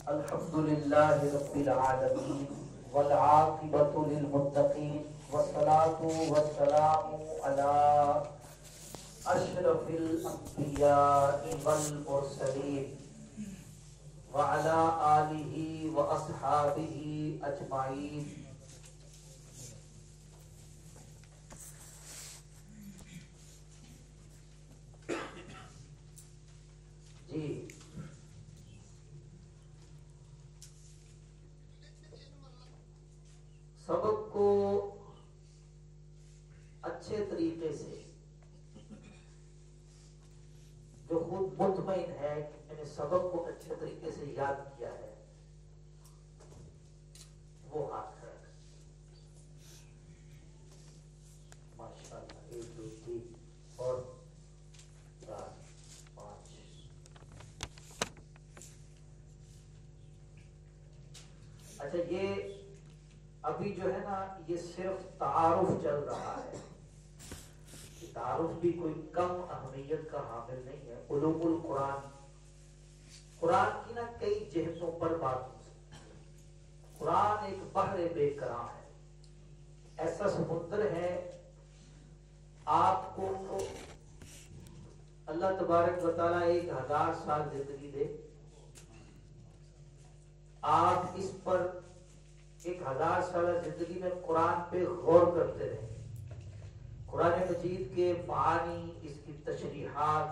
الحمدللہ رب العالمین والعاقبۃ للمتقین والصلاة والسلام علی اشرف الانبیاء والمرسلین وعلی آلہ واصحابہ اجمعین. جی سبق کو اچھے طریقے سے، جو خود مطمئن ہے کہ میں نے سبق کو اچھے طریقے سے یاد کیا ہے، وہ ہاتھ کھڑا کرے. ماشاء اللہ. 1 2 3 اور 4 5. اچھا، یہ ابھی جو ہے نا، یہ صرف تعارف چل رہا ہے. تعارف بھی کوئی کم اہمیت کا حامل نہیں ہے. علوم القرآن، قرآن کی نا کئی جہتوں پر بات ہو سکتی ہے. قرآن ایک بحر بے کراں ہے، ایسا سمندر ہے. آپ کو اللہ تبارک و تعالیٰ 1000 سال زندگی دے، آپ اس پر 1000 سالہ زندگی میں قرآن پہ غور کرتے رہیں. قرآن مجید کے معانی، اس کی تشریحات،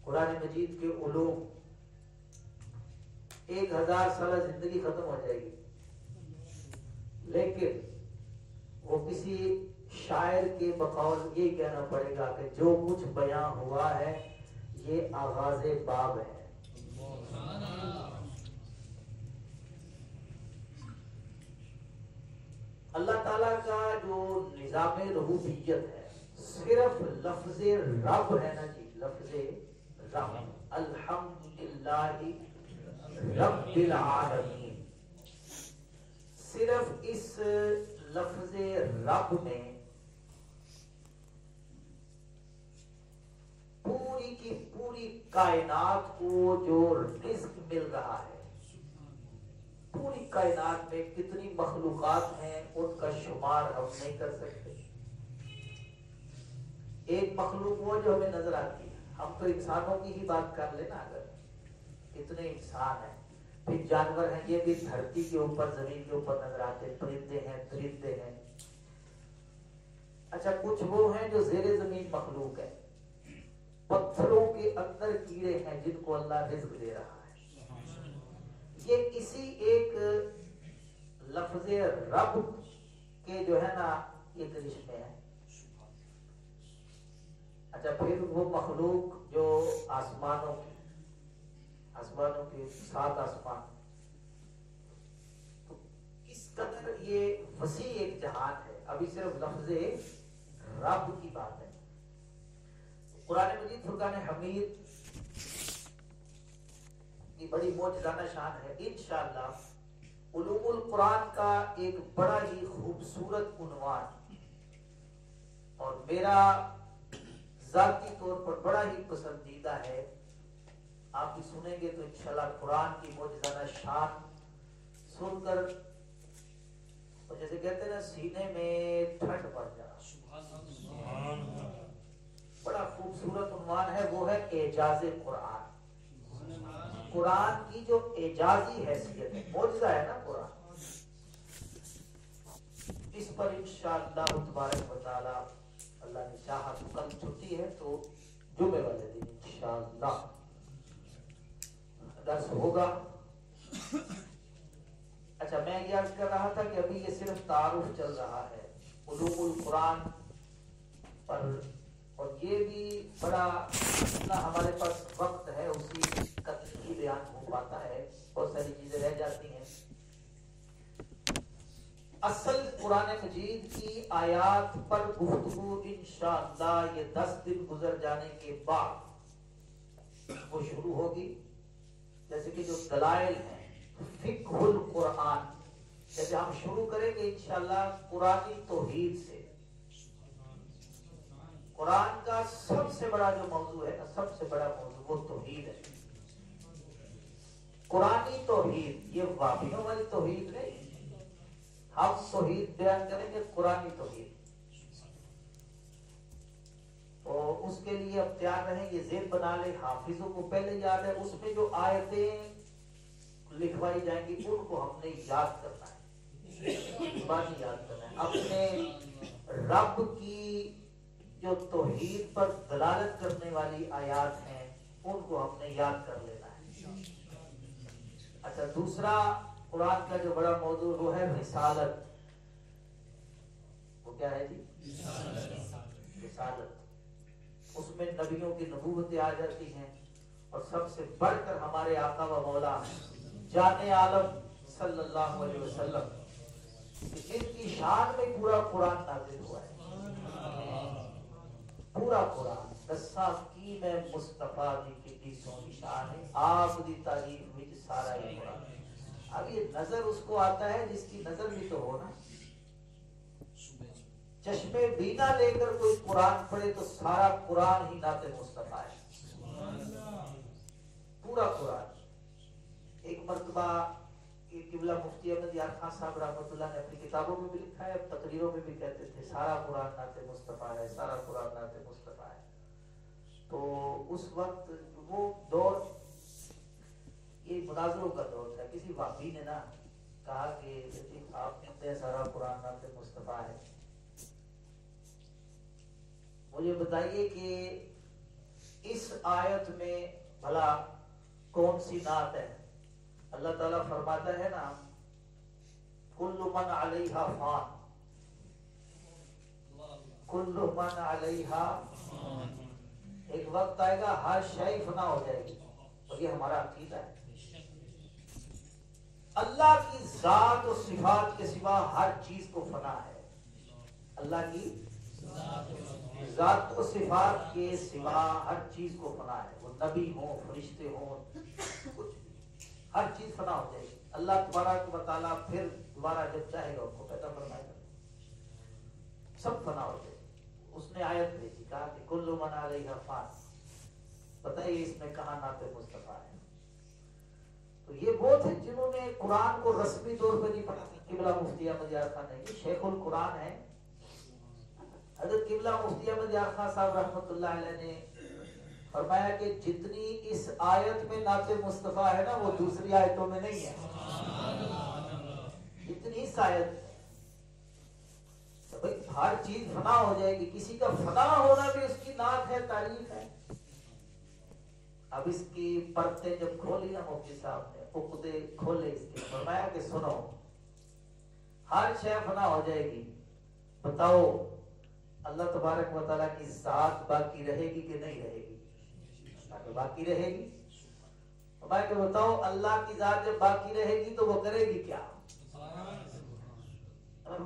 قرآن مجید کے علوم، 1000 سالہ زندگی ختم ہو جائے گی. لیکن وہ کسی شاعر کے بقول یہ کہنا پڑے گا کہ جو کچھ بیان ہوا ہے یہ آغاز باب ہے. اللہ تعالیٰ کا جو نظام ربوبیت ہے، صرف لفظ رب ہے نا جی، لفظ رب، الحمدللہ رب العالمین، صرف اس لفظ رب میں پوری کی پوری کائنات کو جو رزق مل رہا ہے، پوری کائنات میں کتنی مخلوقات ہیں ان کا شمار ہم نہیں کر سکتے. ایک مخلوق وہ جو ہمیں نظر آتی ہے، ہم تو انسانوں کی ہی بات کر لینا، اگر کتنے انسان ہیں، پھر جانور ہیں، یہ بھی دھرتی کے اوپر، زمین کے اوپر نظر آتے، پرندے ہیں، درندے ہیں. اچھا، کچھ وہ ہیں جو زیر زمین مخلوق ہے، پتھروں کے اندر کیڑے ہیں جن کو اللہ رزق دے رہا ہے. یہ اسی ایک لفظ رب کے جو ہے نا ایک رشتے ہیں. اچھا، پھر وہ مخلوق جو آسمانوں کے 7 آسمان، تو اس قدر یہ وسیع ایک جہان ہے. ابھی صرف لفظ رب کی بات ہے. قرآن مجید فرقان حمید کی بڑی معجزانہ شان ہے. انشاءاللہ علوم القرآن کا ایک بڑا ہی خوبصورت عنوان، اور میرا ذاتی طور پر بڑا ہی پسندیدہ ہے، آپ بھی سنیں گے تو انشاءاللہ قرآن کی معجزانہ شان سن کر اور جیسے کہتے ہیں نا سینے میں ٹھنڈ پڑ جائے. بڑا خوبصورت عنوان ہے، وہ ہے اعجاز قرآن. قرآن کی جو اعجازی حیثیت ہے، معجزہ ہے نا قرآن، اس پر انشاءاللہ تبارک و تعالی اللہ نے چاہا تو کل چھٹی ہے تو جمعے والے دن انشاءاللہ درس ہوگا. اچھا، میں یہ عرض کر رہا تھا کہ ابھی یہ صرف تعارف چل رہا ہے علوم القرآن پر، اور یہ بھی بڑا اتنا ہمارے پاس وقت ہے اسی قدر ہی بیان ہو پاتا ہے، بہت ساری چیزیں رہ جاتی ہیں. اصل قرآن مجید کی آیات پر گفتگو انشاءاللہ یہ 10 دن گزر جانے کے بعد وہ شروع ہوگی. جیسے کہ جو دلائل ہیں فقہ القرآن، جیسے ہم شروع کریں گے انشاءاللہ قرآنی توحید سے. قرآن کا سب سے بڑا جو موضوع ہے نا، سب سے بڑا موضوع وہ توحید ہے. قرآنی توحید، یہ وابیوں والی توحید نہیں. ہم توحید بیان کریں گے قرآنی توحید. تو اس کے لیے اب تیار رہیں، یہ ذہن بنا لے. حافظوں کو پہلے یاد ہے، اس میں جو آیتیں لکھوائی جائیں گی ان کو ہم نے یاد کرنا ہے، زبانی یاد کرنا ہے. اپنے رب کی جو توحید پر دلالت کرنے والی آیات ہیں ان کو ہم نے یاد کر لینا ہے. اچھا، دوسرا قرآن کا جو بڑا موضوع وہ ہے رسالت. وہ کیا ہے جی؟ رسالت. اس میں نبیوں کی نبوتیں آ جاتی ہیں، اور سب سے بڑھ کر ہمارے آقا و مولا جان عالم صلی اللہ علیہ وسلم، جن کی شان میں پورا قرآن نازل ہوا ہے. پورا قرآن دسا کی میں مصطفیٰ دی کی سونی شان ہے، آپ دی تعریف وچ سارا ہی قرآن. اب یہ نظر اس کو آتا ہے جس کی نظر بھی تو ہو نا. چشمے بینا لے کر کوئی قرآن پڑھے تو سارا قرآن ہی نعت مصطفیٰ ہے، پورا قرآن. ایک مرتبہ قبلہ مفتی احمد یار خان صاحب رحمۃ اللہ نے اپنی کتابوں میں بھی لکھا ہے، تقریروں میں بھی کہتے تھے سارا قرآن نعت مصطفیٰ ہے، سارا قرآن نعت مصطفیٰ ہے. تو اس وقت وہ دور یہ مناظروں کا دور تھا. کسی وابی نے نا کہا کہ آپ کہتے ہیں سارا قرآن نعت مصطفیٰ ہے، مجھے بتائیے کہ اس آیت میں بھلا کون سی نعت ہے؟ اللہ تعالیٰ فرماتا ہے نا کل من علیہا فان، کل من علیہا. ایک وقت آئے گا ہر شے فنا ہو جائے گی، اور یہ ہمارا عقیدہ ہے. اللہ کی ذات و صفات کے سوا ہر چیز کو فنا ہے. اللہ کی ذات و صفات کے سوا ہر چیز کو فنا ہے. وہ نبی ہوں، فرشتے ہوں، کچھ ہر چیز فنا ہو جائے گی. اللہ تبارک و تعالیٰ پھر دوبارہ جب چاہے گا ان کو پیدا فرمائے گا، سب فنا ہو جائے گی. اس نے آیت بھیجی، کہا کہ کل من علیہا فان. بتائیے اس میں کہاں نعت مصطفیٰ ہے؟ تو یہ وہ تھے جنہوں نے قرآن کو رسمی طور پر نہیں پڑھا. قبلہ مفتی احمد یار خان ہے، یہ شیخ القرآن ہے. حضرت قبلہ مفتی احمد یار خان صاحب رحمۃ اللہ علیہ نے فرمایا کہ جتنی اس آیت میں نعت مصطفیٰ ہے نا وہ دوسری آیتوں میں نہیں ہے. جتنی اس آیت میں بھائی ہر چیز فنا ہو جائے گی، کسی کا فنا ہونا بھی اس کی نعت ہے، تعریف ہے. اب اس کی پرتیں جب کھولی نا مفتی صاحب نے، عقدے کھولے اس کے، فرمایا کہ سنو ہر شے فنا ہو جائے گی، بتاؤ اللہ تبارک و تعالیٰ کی ذات باقی رہے گی کہ نہیں رہے گی؟ باقی رہے گی. فرمایا کہ بتاؤ اللہ کی ذات جب باقی رہے گی تو وہ کرے گی کیا؟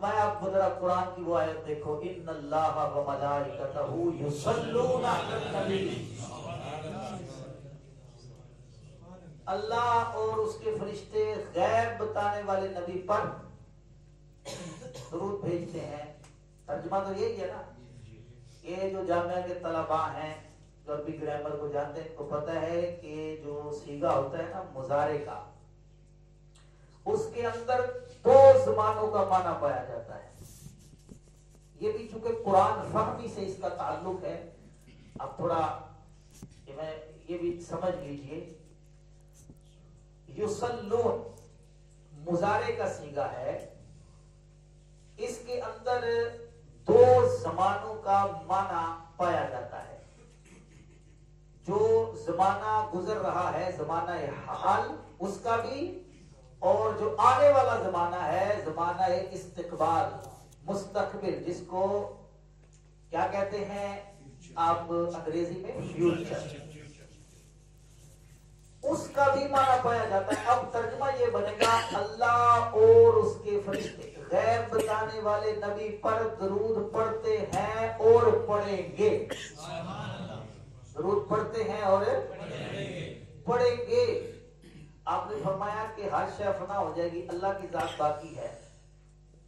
میں آپ کو ذرا قرآن کی وہ آیت دیکھو، ان اللہ و ملائکتہ یصلون علی النبی. اللہ اور اس کے فرشتے غیب بتانے والے نبی پر درود بھیجتے ہیں. ترجمہ تو یہی ہے نا. یہ جو جامعہ کے طلباء ہیں جو عربی گرامر کو جانتے ہیں ان کو پتہ ہے کہ جو صیغہ ہوتا ہے نا مضارع کا، اس کے اندر دو زمانوں کا معنی پایا جاتا ہے. یہ بھی چونکہ قرآن فہمی سے اس کا تعلق ہے، اب تھوڑا میں یہ بھی سمجھ لیجئے. یصلون مضارع کا صیغہ ہے، اس کے اندر دو زمانوں کا معنی پایا جاتا ہے. جو زمانہ گزر رہا ہے زمانہ حال اس کا بھی، اور جو آنے والا زمانہ ہے زمانہ استقبال، مستقبل، جس کو کیا کہتے ہیں آپ انگریزی میں فیوچر، اس کا بھی معنی پایا جاتا ہے. اب ترجمہ یہ بنے گا اللہ اور اس کے فرشتے غیب بتانے والے نبی پر درود پڑھتے ہیں اور پڑھیں گے. درود پڑھتے ہیں اور پڑھیں گے. آپ نے فرمایا کہ ہر شے فنا ہو جائے گی، اللہ کی ذات باقی ہے.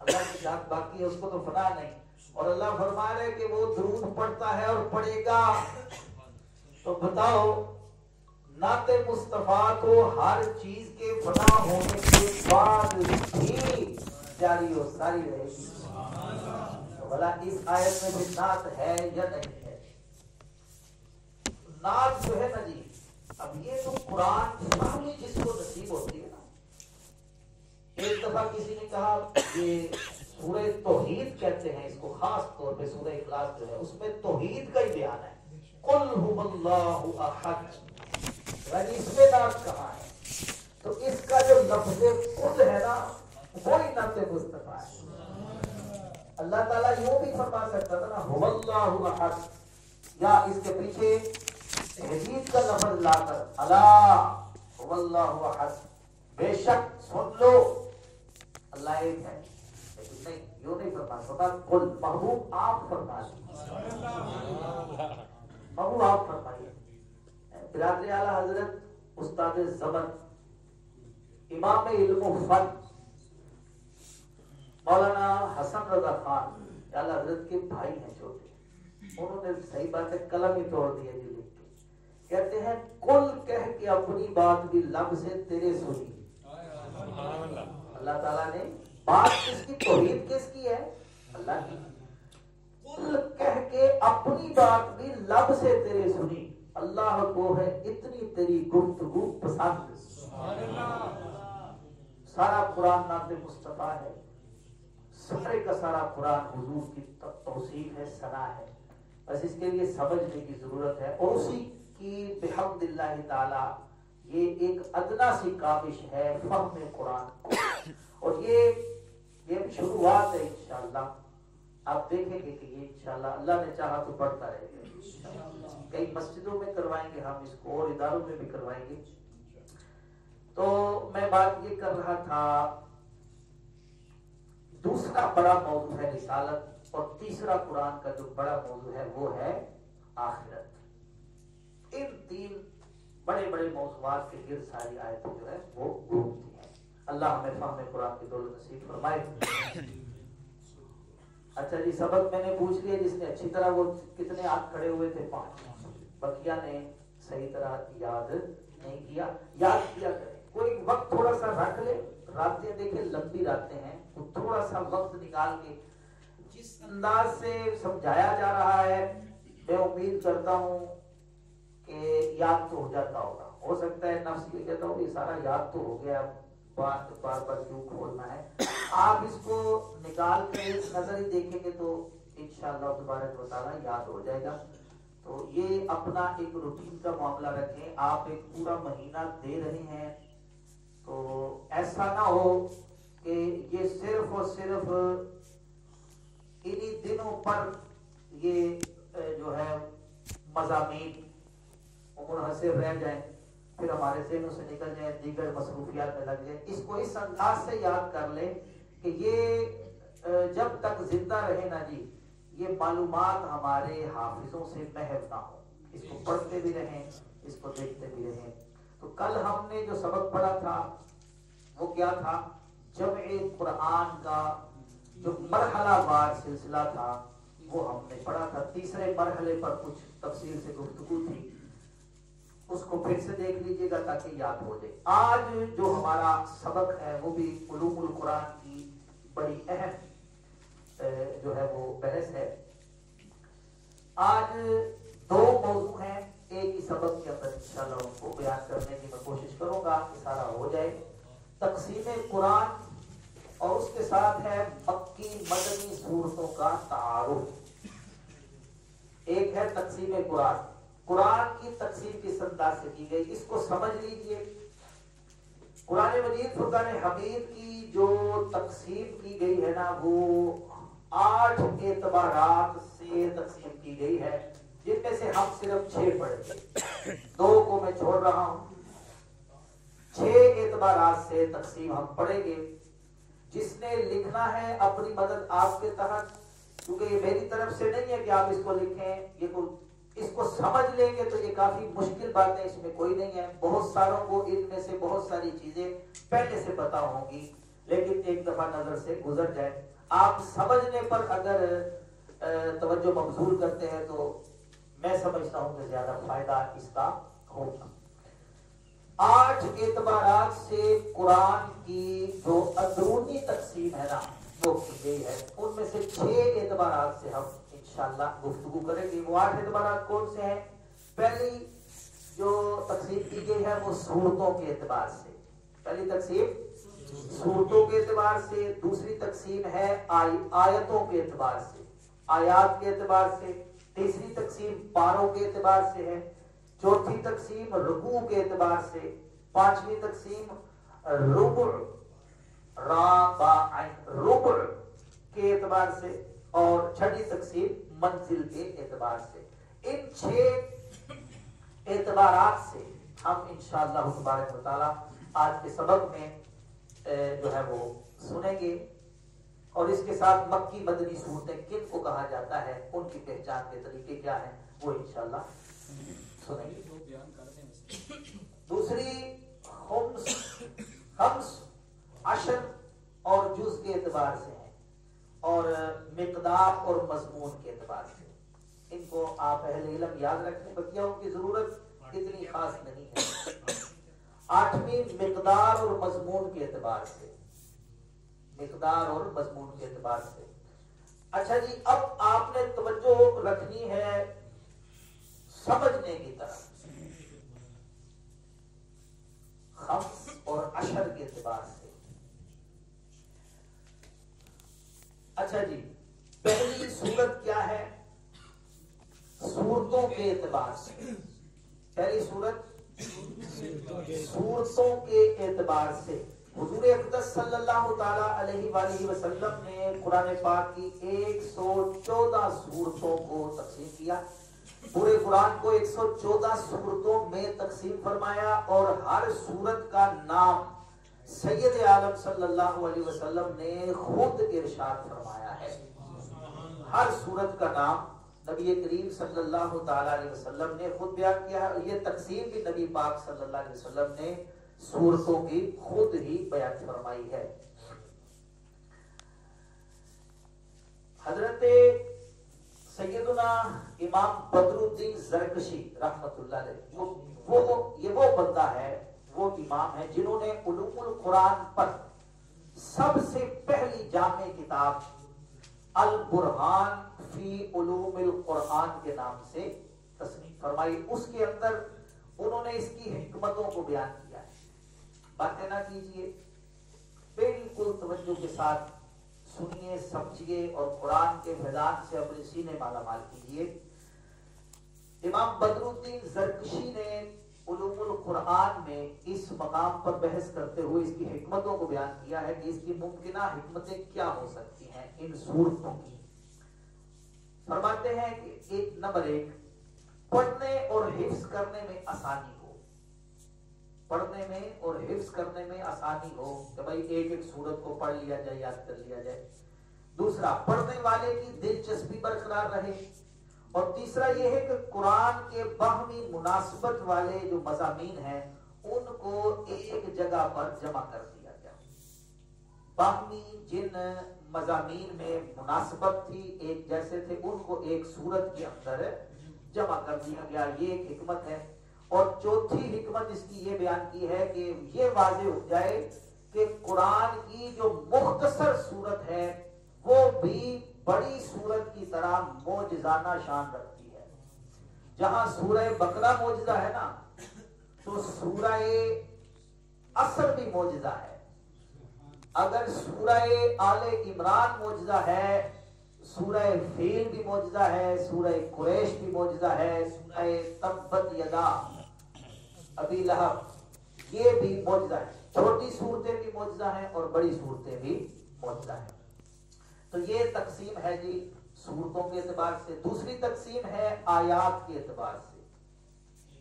اللہ کی ذات باقی ہے، اس کو تو فنا نہیں. اور اللہ فرما رہے کہ وہ درود پڑھتا ہے اور پڑھے گا. تو بتاؤ نعت مصطفیٰ کو ہر چیز کے فنا ہونے کے بعد بھی جاری و ساری رہے گی. تو بھلا اس آیت میں بھی نعت ہے یا نہیں ہے؟ نعت جو ہے نا جی، اب یہ تو قرآن فہمی جس کو نصیب ہوتی ہے نا. ایک دفعہ کسی نے کہا یہ سورہ توحید کہتے ہیں اس کو، خاص طور پہ سورہ اخلاص جو ہے اس میں توحید کا ہی بیان ہے. قل هو اللہ احد، یعنی اس میں نعت کہاں ہے؟ تو اس کا جو لفظ قل ہے نا وہی نعت مصطفیٰ ہے. اللہ تعالیٰ یوں بھی فرما سکتا تھا نا هو اللہ احد، یا اس کے پیچھے تحدید کا لفظ لا کر الا هو اللہ احد، بے شک سن لو اللہ ایک ہے. لیکن نہیں، یوں نہیں فرما سکتا. قل، محبوب آپ فرما محبوب آپ فرمائیے. برادری اعلیٰ حضرت استاد زبر امام علم و فن مولانا حسن رضا خان اعلیٰ حضرت کے بھائی ہیں چھوٹے، انہوں نے صحیح بات ہے قلم ہی توڑ دیا جی لکھ کے. کہتے ہیں کل کہہ کے اپنی بات بھی لب سے تیرے سنی. اللہ تعالیٰ نے بات کس کی، توحید کس کی ہے؟ اللہ کی. کل کہہ کے اپنی بات بھی لب سے تیرے سنی. اللہ کو ہے اتنی تیری گفتگو پسند. سارا قرآن نعت مصطفیٰ ہے، سارے کا سارا قرآن حضور کی توصیف ہے، ثنا ہے. بس اس کے لیے سمجھنے کی ضرورت ہے. اور اسی کی بحمد اللہ تعالی یہ ایک ادنا سی کاوش ہے فہم قرآن کو. اور یہ شروعات ہے. انشاءاللہ آپ دیکھیں گے کہ یہ انشاءاللہ اللہ نے چاہا تو بڑھتا رہے گا. کئی مسجدوں میں کروائیں گے ہم اس کو، اور اداروں میں بھی کروائیں گے. تو میں بات یہ کر رہا تھا، دوسرا بڑا موضوع ہے رسالت، اور تیسرا قرآن کا جو بڑا موضوع ہے وہ ہے آخرت. ان تین بڑے بڑے موضوعات کے گرد ساری آیتیں جو ہے وہ گھومتی ہیں. اللہ ہمیں فہم قرآن کی دولت نصیب فرمائے. اچھا جی، سبق میں نے پوچھ لیا جس نے اچھی طرح، وہ کتنے ہاتھ کھڑے ہوئے تھے؟ 5. بقیہ نے صحیح طرح یاد نہیں کیا. یاد کیا کریں، کوئی وقت تھوڑا سا رکھ لے. راتیں دیکھیں لمبی راتیں ہیں، تو تھوڑا سا وقت نکال کے جس انداز سے سمجھایا جا رہا ہے میں امید کرتا ہوں کہ یاد تو ہو جاتا ہوگا. ہو سکتا ہے نفس یہ کہتا ہوں یہ سارا یاد تو ہو گیا، بار بار کیوں کھولنا ہے. آپ اس کو نکال کر ایک نظر ہی دیکھیں گے تو انشاءاللہ تبارک و تعالی یاد ہو جائے گا. تو یہ اپنا ایک روٹین کا معاملہ رکھیں. آپ ایک پورا مہینہ دے رہے ہیں تو ایسا نہ ہو کہ یہ صرف اور صرف انہی دنوں پر یہ جو ہے مضامین منحصر رہ جائیں، پھر ہمارے ذہنوں سے نکل جائیں، دیگر مصروفیات میں لگ جائیں. اس کو اس انداز سے یاد کر لیں کہ یہ جب تک زندہ رہے نا جی، یہ معلومات ہمارے حافظوں سے محو نہ ہو. اس کو پڑھتے بھی رہیں، اس کو دیکھتے بھی رہیں. تو کل ہم نے جو سبق پڑھا تھا وہ کیا تھا؟ جمع قرآن کا جو مرحلہ وار سلسلہ تھا وہ ہم نے پڑھا تھا. تیسرے مرحلے پر کچھ تفصیل سے گفتگو تھی، اس کو پھر سے دیکھ لیجئے گا تاکہ یاد ہو جائے. آج جو ہمارا سبق ہے وہ بھی علوم القرآن کی بڑی اہم جو ہے وہ بحث ہے. آج 2 موضوع ہیں ایک ہی سبق کے اندر، انشاءاللہ ان کو بیان کرنے کی میں کوشش کروں گا کہ سارا ہو جائے. تقسیم قرآن اور اس کے ساتھ ہے مکی مدنی صورتوں کا تعارف. ایک ہے تقسیم قرآن، قرآن کی تقسیم کس انداز سے کی گئی اس کو سمجھ لیجئے. قرآن مجید فرقان حمید کی جو تقسیم کی گئی ہے نا وہ 8 اعتبارات سے تقسیم کی گئی ہے، جن میں سے ہم صرف 6 پڑھیں گے. 2 کو میں چھوڑ رہا ہوں. 6 اعتبارات سے تقسیم ہم پڑھیں گے. جس نے لکھنا ہے اپنی مدد آپ کے تحت، کیونکہ یہ میری طرف سے نہیں ہے کہ آپ اس کو لکھیں، یہ اس کو سمجھ لیں گے تو یہ کافی مشکل بات ہے، اس میں کوئی نہیں ہے، بہت ساروں کو ان میں سے بہت ساری چیزیں پہلے سے پتا ہوں گی، لیکن ایک دفعہ نظر سے گزر جائے، آپ سمجھنے پر اگر توجہ مبذول کرتے ہیں تو میں سمجھتا ہوں کہ زیادہ فائدہ اس کا ہوگا۔ 8 اعتبارات سے قرآن کی جو اندرونی تقسیم ہے نا وہ کی گئی ہے، ان میں سے 6 اعتبارات سے ہم انشاءاللہ گفتگو کریں گے۔ وہ 8 اعتبارات کون سے ہیں؟ پہلی جو تقسیم کی گئی ہے وہ صورتوں کے اعتبار سے، پہلی تقسیم صورتوں کے اعتبار سے، دوسری تقسیم ہے آیتوں کے اعتبار سے، آیات کے اعتبار سے، تیسری تقسیم پاروں کے اعتبار سے ہے، چوتھی تقسیم رکوع کے اعتبار سے، پانچویں تقسیم ربع ربع کے اعتبار سے، اور چھٹی تقسیم منزل کے اعتبار سے۔ ان 6 اعتبارات سے ہم انشاءاللہ تبارک و تعالی آج کے سبق میں جو ہے وہ سنیں گے، اور اس کے ساتھ مکی مدنی صورتیں کن کو کہا جاتا ہے، ان کی پہچان کے طریقے کیا ہیں، وہ انشاءاللہ سنیں گے۔ دوسری خمس، عشر اور جز کے اعتبار سے ہیں، اور مقدار اور مضمون کے اعتبار سے، ان کو آپ اہل علم یاد رکھیں، بقیہ ان کی ضرورت اتنی خاص نہیں ہے۔ 8ویں مقدار اور مضمون کے اعتبار سے، مقدار اور مضمون کے اعتبار سے۔ اچھا جی، اب آپ نے توجہ رکھنی ہے سمجھنے کی طرف، خمس اور عشر کے اعتبار سے۔ اچھا جی، پہلی صورت کیا ہے؟ صورتوں کے اعتبار سے، پہلی صورت صورتوں کے اعتبار سے۔ حضور اقدس صلی اللہ تعالی علیہ وآلہ وسلم نے قرآن پاک کی 114 صورتوں کو تقسیم کیا، پورے قرآن کو 114 صورتوں میں تقسیم فرمایا، اور ہر صورت کا نام سید عالم صلی اللہ علیہ وسلم نے خود ارشاد فرمایا ہے۔ ہر صورت کا نام نبی کریم صلی اللہ تعالی علیہ وسلم نے خود بیان کیا ہے، اور یہ تقسیم بھی نبی پاک صلی اللہ علیہ وسلم نے صورتوں کی خود ہی بیان فرمائی ہے۔ حضرت سیدنا امام بدر الدین زرکشی رحمت اللہ علیہ، یہ وہ بندہ ہے، وہ امام ہے جنہوں نے علوم القرآن پر سب سے پہلی جامع کتاب البرہان فی علوم القرآن کے نام سے تصنیف فرمائی۔ اس کے اندر انہوں نے اس کی حکمتوں کو بیان کیا ہے۔ باتیں نہ کیجئے، بالکل توجہ کے ساتھ سنیے، سمجھیے، اور قرآن کے فیضان سے اپنے سینے مالا مال کیجئے۔ امام بدر الدین زرکشی نے علوم القرآن میں اس مقام پر بحث کرتے ہوئے اس کی حکمتوں کو بیان کیا ہے کہ اس کی ممکنہ حکمتیں کیا ہو سکتی ہیں ان صورتوں کی۔ فرماتے ہیں کہ نمبر 1، پڑھنے اور حفظ کرنے میں آسانی ہو، پڑھنے میں اور حفظ کرنے میں آسانی ہو کہ بھائی ایک ایک سورت کو پڑھ لیا جائے، یاد کر لیا جائے۔ دوسرا، پڑھنے والے کی دلچسپی برقرار رہے، اور تیسرا یہ ہے کہ قرآن کے باہمی مناسبت والے جو مضامین ہیں ان کو ایک جگہ پر جمع کر دیا گیا۔ باہمی جن مضامین میں مناسبت تھی، ایک جیسے تھے، ان کو ایک سورت کے اندر جمع کر دیا گیا، یہ ایک حکمت ہے۔ اور چوتھی حکمت اس کی یہ بیان کی ہے کہ یہ واضح ہو جائے کہ قرآن کی جو مختصر سورت ہے وہ بھی بڑی سورت کی طرح معجزانہ شان رکھتی ہے۔ جہاں سورہ بقرہ معجزہ ہے نا، تو سورہ عصر بھی معجزہ ہے۔ اگر سورہ آل عمران معجزہ ہے، سورہ فیل بھی معجزہ ہے، سورہ قریش بھی معجزہ ہے، سورہ تبت یدا ابی لہب یہ بھی معجزہ ہے۔ چھوٹی صورتیں بھی معجزہ ہیں اور بڑی صورتیں بھی معجزہ ہیں۔ تو یہ تقسیم ہے جی صورتوں کے اعتبار سے۔ دوسری تقسیم ہے آیات کے اعتبار سے،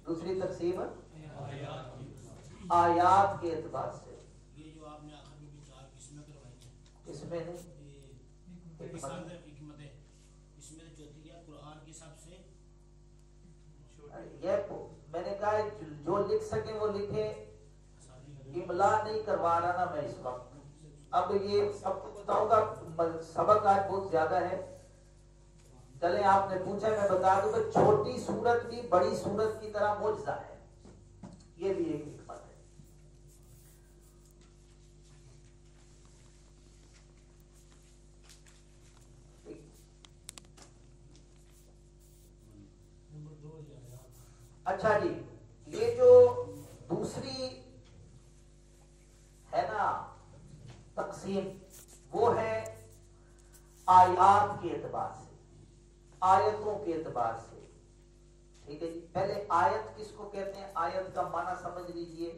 دوسری تقسیم آیات کے اعتبار سے۔ یہ جو آپ نے آخر میں 4 قسمیں کروائی ہیں، اس میں نہیں یہ میں نے کہا جو لکھ سکے وہ لکھے، املا نہیں کروا رہا نا میں اس وقت۔ اب یہ سب کو بتاؤں گا، سبق آج بہت زیادہ ہے۔ چلے آپ نے پوچھا میں بتا دوں کہ چھوٹی سورت بھی بڑی سورت کی طرح معجزہ ہے، یہ بھی ایک حکمت ہے۔ اچھا جی، یہ جو دوسری ہے نا تقسیم، وہ ہے آیات کے اعتبار سے، آیتوں کے اعتبار سے، ٹھیک ہے جی۔ پہلے آیت کس کو کہتے ہیں؟ آیت کا معنی سمجھ لیجئے۔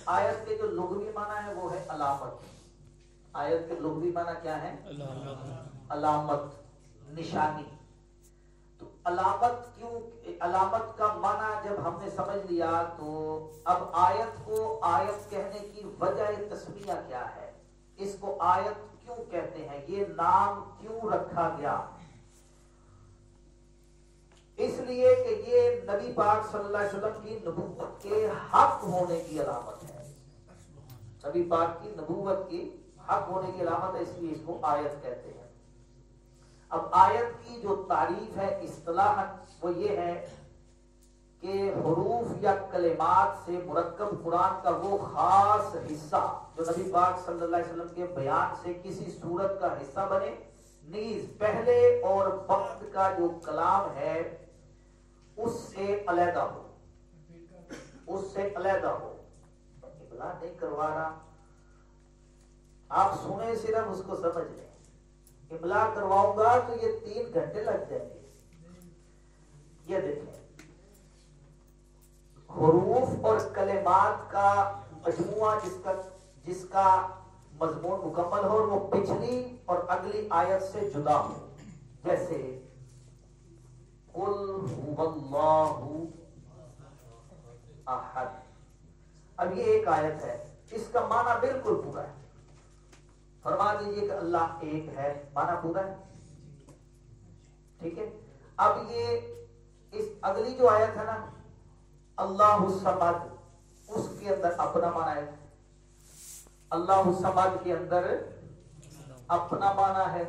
آیت کے جو لغوی معنی ہے وہ ہے علامت۔ آیت کے لغوی معنی کیا ہے؟ علامت، نشانی۔ تو علامت کیوں، علامت کا معنی جب ہم نے سمجھ لیا تو اب آیت کو آیت کہنے کی وجہ تسمیہ کیا ہے، اس کو آیت کیوں کہتے ہیں، یہ نام کیوں رکھا گیا؟ اس لیے کہ یہ نبی پاک صلی اللہ علیہ وسلم کی نبوت کے حق ہونے کی علامت ہے، نبی پاک کی نبوت کی حق ہونے کی علامت ہے، اس لیے اس کو آیت کہتے ہیں۔ اب آیت کی جو تعریف ہے اصطلاحاً وہ یہ ہے کہ حروف یا کلمات سے مرکب قرآن کا وہ خاص حصہ جو نبی پاک صلی اللہ علیہ وسلم کے بیان سے کسی صورت کا حصہ بنے، نیز پہلے اور بعد کا جو کلام ہے اس سے علیحدہ ہو، اس سے علیحدہ ہو۔ ابلاغ نہیں کروا رہا، آپ سنیں صرف اس کو سمجھ لیں۔ ابلاغ کرواؤں گا تو یہ 3 گھنٹے لگ جائیں گے۔ یہ دیکھیں، حروف اور کلمات کا مجموعہ جس کا مضمون مکمل ہو اور وہ پچھلی اور اگلی آیت سے جدا ہو، جیسے قل هو اللہ احد۔ اب یہ ایک آیت ہے، اس کا معنی بالکل پورا ہے، فرما دیجئے کہ اللہ ایک ہے، معنی پورا ہے، ٹھیک ہے۔ اب یہ اس اگلی جو آیت ہے نا اللہ الصمد، اس کے اندر اپنا معنی ہے، اللہ الصمد کے اندر اپنا معنی ہے۔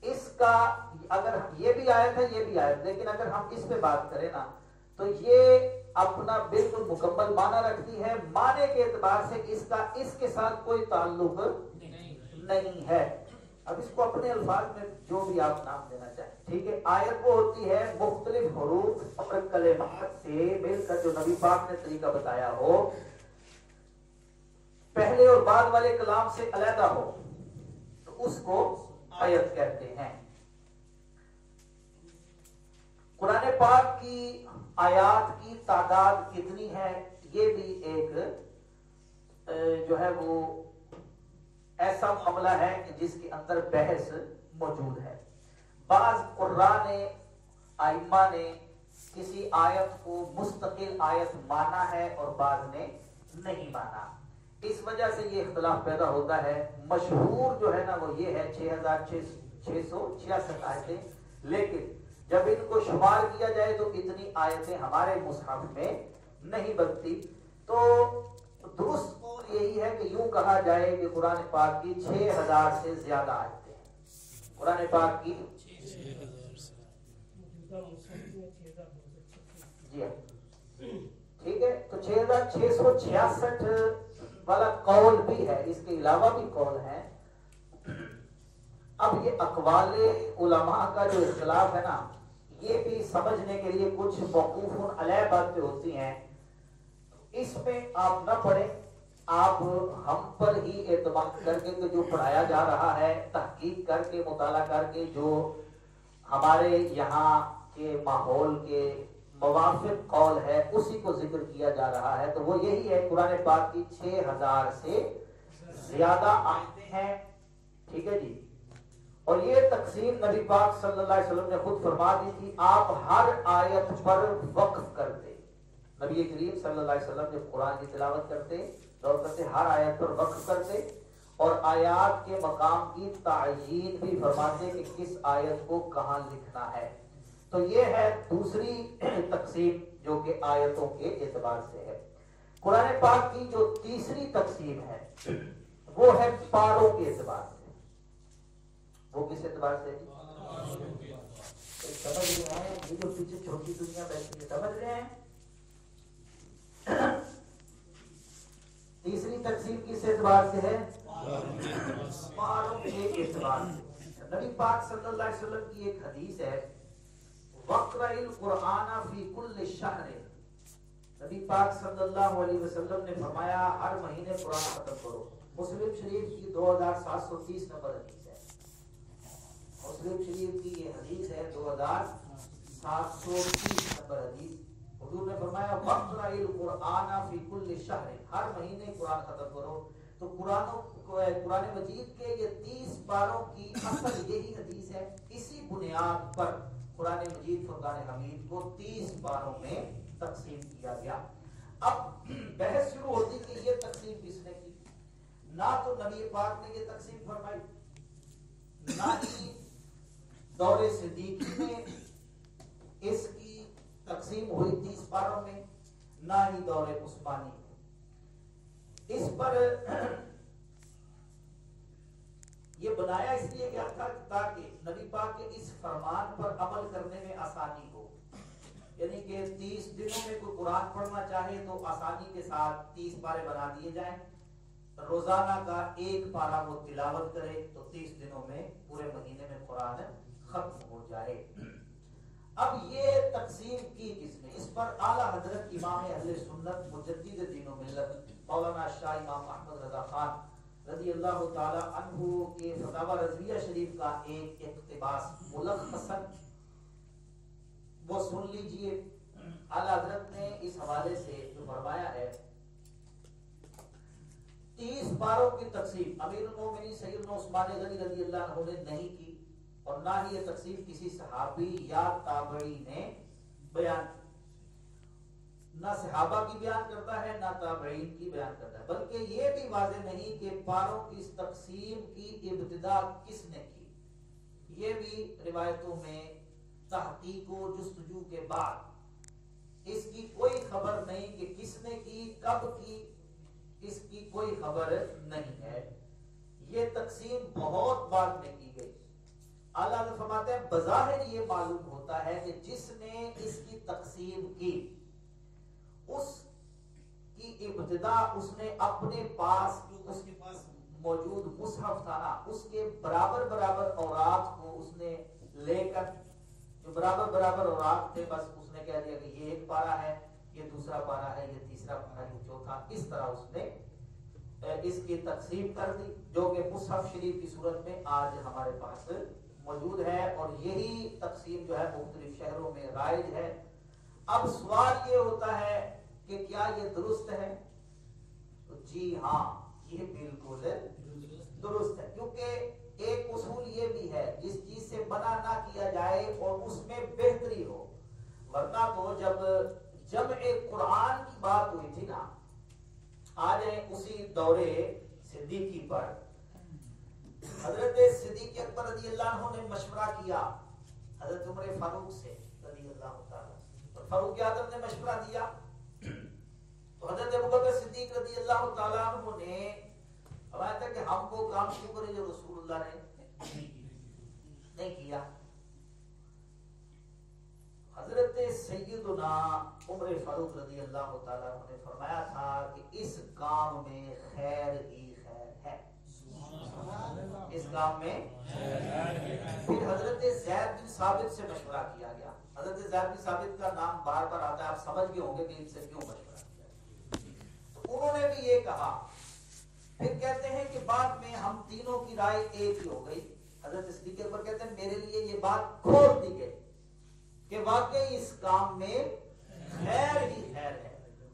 اس کا اگر یہ بھی آیت ہے یہ بھی آیت، لیکن اگر ہم اس پہ بات کریں نا تو یہ اپنا بالکل مکمل معنی رکھتی ہے، معنی کے اعتبار سے اس کا اس کے ساتھ کوئی تعلق نہیں ہے۔ اب اس کو اپنے الفاظ میں جو بھی آپ نام دینا چاہیں، ٹھیک ہے۔ آیت وہ ہوتی ہے مختلف حروف اور کلمات سے مل کر جو نبی پاک نے طریقہ بتایا ہو، پہلے اور بعد والے کلام سے علیحدہ ہو، تو اس کو آیت کہتے ہیں۔ قرآن پاک کی آیات کی تعداد کتنی ہے، یہ بھی ایک جو ہے وہ ایسا معاملہ ہے کہ جس کے اندر بحث موجود ہے۔ بعض قراء نے، ائمہ نے کسی آیت کو مستقل آیت مانا ہے اور بعض نے نہیں مانا، اس وجہ سے یہ اختلاف پیدا ہوتا ہے۔ مشہور جو ہے نا وہ یہ ہے 6666 آیتیں، لیکن جب ان کو شمار کیا جائے تو اتنی آیتیں ہمارے مصحف میں نہیں بنتی۔ تو درست قول یہی ہے کہ یوں کہا جائے کہ قرآن پاک کی 6000 سے زیادہ آیتیں ہیں، قرآن پاک کی جی ہاں ٹھیک ہے۔ تو 6666 والا قول بھی ہے، اس کے علاوہ بھی قول ہیں۔ اب یہ اقوال علماء کا جو اختلاف ہے نا، یہ بھی سمجھنے کے لیے کچھ موقوف علیہ باتیں ہوتی ہیں، اس میں آپ نہ پڑھیں، آپ ہم پر ہی اعتماد کر کے جو پڑھایا جا رہا ہے، تحقیق کر کے مطالعہ کر کے جو ہمارے یہاں کے ماحول کے موافق قول ہے اسی کو ذکر کیا جا رہا ہے، تو وہ یہی ہے قرآن پاک کی 6000 سے زیادہ آیتیں ہیں، ٹھیک ہے جی۔ اور یہ تقسیم نبی پاک صلی اللہ علیہ وسلم نے خود فرما دی تھی، آپ ہر آیت پر وقف کرتے، نبی کریم صلی اللہ علیہ وسلم جب قرآن کی تلاوت کرتے غور کرتے ہر آیت پر وقف کرتے اور آیات کے مقام کی تعیین بھی فرماتے کہ کس آیت کو کہاں لکھنا ہے. تو یہ ہے دوسری تقسیم جو کہ آیتوں کے اعتبار سے ہے. قرآن پاک کی جو تیسری تقسیم ہے وہ ہے پاروں کے اعتبار سے. وہ کس اعتبار سے؟ سمجھ رہے ہیں؟ یہ جو پیچھے چھوٹی دنیا بیٹھی ہے سمجھ رہے ہیں؟ تیسری تقسیم کس اعتبار سے ہے؟ پاروں کے اعتبار سے. نبی پاک صلی اللہ علیہ وسلم کی ایک حدیث ہے وَقْرَئِ الْقُرْآنَ فِي كُلِّ شَهْرٍ. نبی پاک صلی اللہ علیہ وسلم نے فرمایا ہر مہینے قرآن ختم کرو. مسلم شریف کی 2730 نمبر حدیث ہے. مسلم شریف کی یہ حدیث ہے 2730 نمبر حدیث. حضور نے فرمایا وَقْرَئِ الْقُرْآنَ فِي كُلِّ شَهْرٍ. ہر مہینے قرآن ختم کرو. تو قرآن مجید کے یہ 30 پاروں کی اصل یہی حدیث ہے. اسی بنیاد پر قرآن مجید فرقان حمید کو 30 پاروں میں تقسیم کیا گیا. اب بحث شروع ہوتی کہ یہ تقسیم کس نے کی. نہ تو نبی پاک نے یہ تقسیم فرمائی, نہ ہی دور صدیقی میں اس کی تقسیم ہوئی 30 پاروں میں, نہ ہی دور عثمانی میں. اس پر یہ بنایا اس لیے گیا تھا تاکہ نبی پاک کے اس فرمان پر عمل کرنے میں آسانی ہو. یعنی کہ 30 دنوں میں کوئی قرآن پڑھنا چاہے تو آسانی کے ساتھ 30 پارے بنا دیے جائیں. روزانہ کا ایک پارہ وہ تلاوت کرے تو 30 دنوں میں پورے مہینے میں قرآن ختم ہو جائے. اب یہ تقسیم کی کس نے؟ اس پر اعلیٰ حضرت امام اہل سنت مجدد دین و ملت مولانا شاہ امام احمد رضا خان رضی اللہ تعالی عنہ کے فتاوی رضویہ شریف کا ایک اقتباس ملخصاً وہ سن لیجئے. اعلیٰ حضرت نے اس حوالے سے جو فرمایا ہے 30 پاروں کی تقسیم امیر المومنین سیدنا عثمان غنی رضی اللہ عنہ نے نہیں کی, اور نہ ہی یہ تقسیم کسی صحابی یا تابعی نے بیان کی. نہ صحابہ کی بیان کرتا ہے نہ تابعین کی بیان کرتا ہے. بلکہ یہ بھی واضح نہیں کہ پاروں کی اس تقسیم کی ابتدا کس نے کی. یہ بھی روایتوں میں تحقیق و جستجو کے بعد اس کی کوئی خبر نہیں کہ کس نے کی, کب کی, اس کی کوئی خبر نہیں ہے. یہ تقسیم بہت بعد میں کی گئی. اللہ تعالیٰ فرماتے ہیں بظاہر یہ معلوم ہوتا ہے کہ جس نے اس کی تقسیم کی اس کی ابتدا اس نے اپنے پاس اس کے پاس موجود مصحف تھا نا, اس کے برابر برابر اوراق کو اس نے لے کر جو برابر برابر اوراق تھے بس اس نے کہہ دیا کہ یہ ایک پارہ ہے, یہ دوسرا پارہ ہے, یہ تیسرا پارہ ہے, یہ چوتھا. اس طرح اس نے اس کی تقسیم کر دی جو کہ مصحف شریف کی صورت میں آج ہمارے پاس موجود ہے. اور یہی تقسیم جو ہے مختلف شہروں میں رائج ہے. اب سوال یہ ہوتا ہے کہ کیا یہ درست ہے؟ تو جی ہاں یہ بالکل درست ہے, کیونکہ ایک اصول یہ بھی ہے جس چیز سے منع نہ کیا جائے اور اس میں بہتری ہو. ورنہ تو جب جمع قرآن کی بات ہوئی تھی نا, آ جائیں اسی دورے صدیقی پر, حضرت صدیق اکبر رضی اللہ عنہ نے مشورہ کیا حضرت عمر فاروق سے رضی اللہ تعالیٰ, اور فاروق اعظم نے مشورہ دیا تو حضرت ابوبکر صدیق رضی اللہ تعالیٰ عنہ نے فرمایا تھا کہ ہم وہ کام کیوں کریں جو رسول اللہ نے نہیں کیا. حضرت سیدنا عمر فاروق رضی اللہ تعالیٰ عنہ نے فرمایا تھا کہ اس کام میں خیر ہی خیر ہے, اس کام میں. پھر حضرت زید بن ثابت سے مشورہ کیا گیا. حضرت زید بن ثابت کا نام بار بار آتا ہے, آپ سمجھ گئے ہوں گے کہ ان سے کیوں مشورہ کیا. تو انہوں نے بھی یہ کہا. پھر کہتے ہیں کہ بعد میں ہم تینوں کی رائے ایک ہی ہو گئی. حضرت صدیق اکبر کہتے ہیں میرے لیے یہ بات کھول دی گئی کہ واقعی اس کام میں خیر ہی خیر ہے.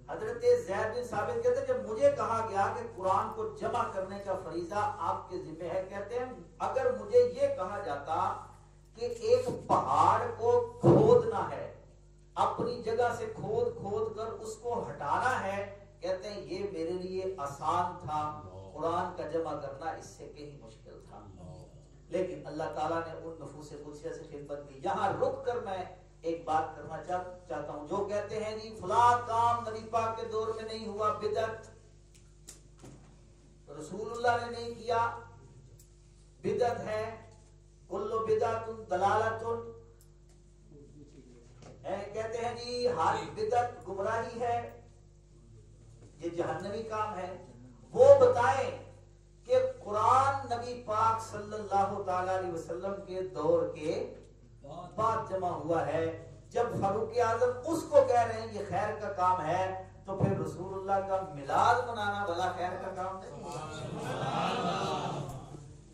حضرت زید بن ثابت کہتے ہیں جب مجھے کہا گیا کہ قرآن کو جمع کرنے کا فریضہ آپ کے ذمہ ہے, کہتے ہیں اگر مجھے یہ کہا جاتا کہ ایک پہاڑ کو کھودنا ہے, اپنی جگہ سے کھود کھود کر اس کو ہٹانا ہے, کہتے ہیں یہ میرے لیے آسان تھا، قرآن کا جمع کرنا اس سے کہیں مشکل تھا، لیکن اللہ تعالیٰ نے ان نفوس قدسیہ سے خدمت کی۔ یہاں رک کر میں ایک بات کرنا چاہتا ہوں، جو کہتے ہیں جی فلاں کام نبی پاک کے دور میں نہیں ہوا، بدعت، رسول اللہ نے نہیں کیا، بدعت ہے، کل بدعت دلالت، کہتے ہیں جی ہر بدعت گمراہی ہے، یہ جہنمی کام ہے۔ وہ بتائیں کہ قرآن نبی پاک صلی اللہ تعالی علیہ وسلم کے دور کے بعد جمع ہوا ہے، جب فاروق اعظم اس کو کہہ رہے ہیں یہ خیر کا کام ہے، تو پھر رسول اللہ کا میلاد منانا بلا خیر کا کام نہیں؟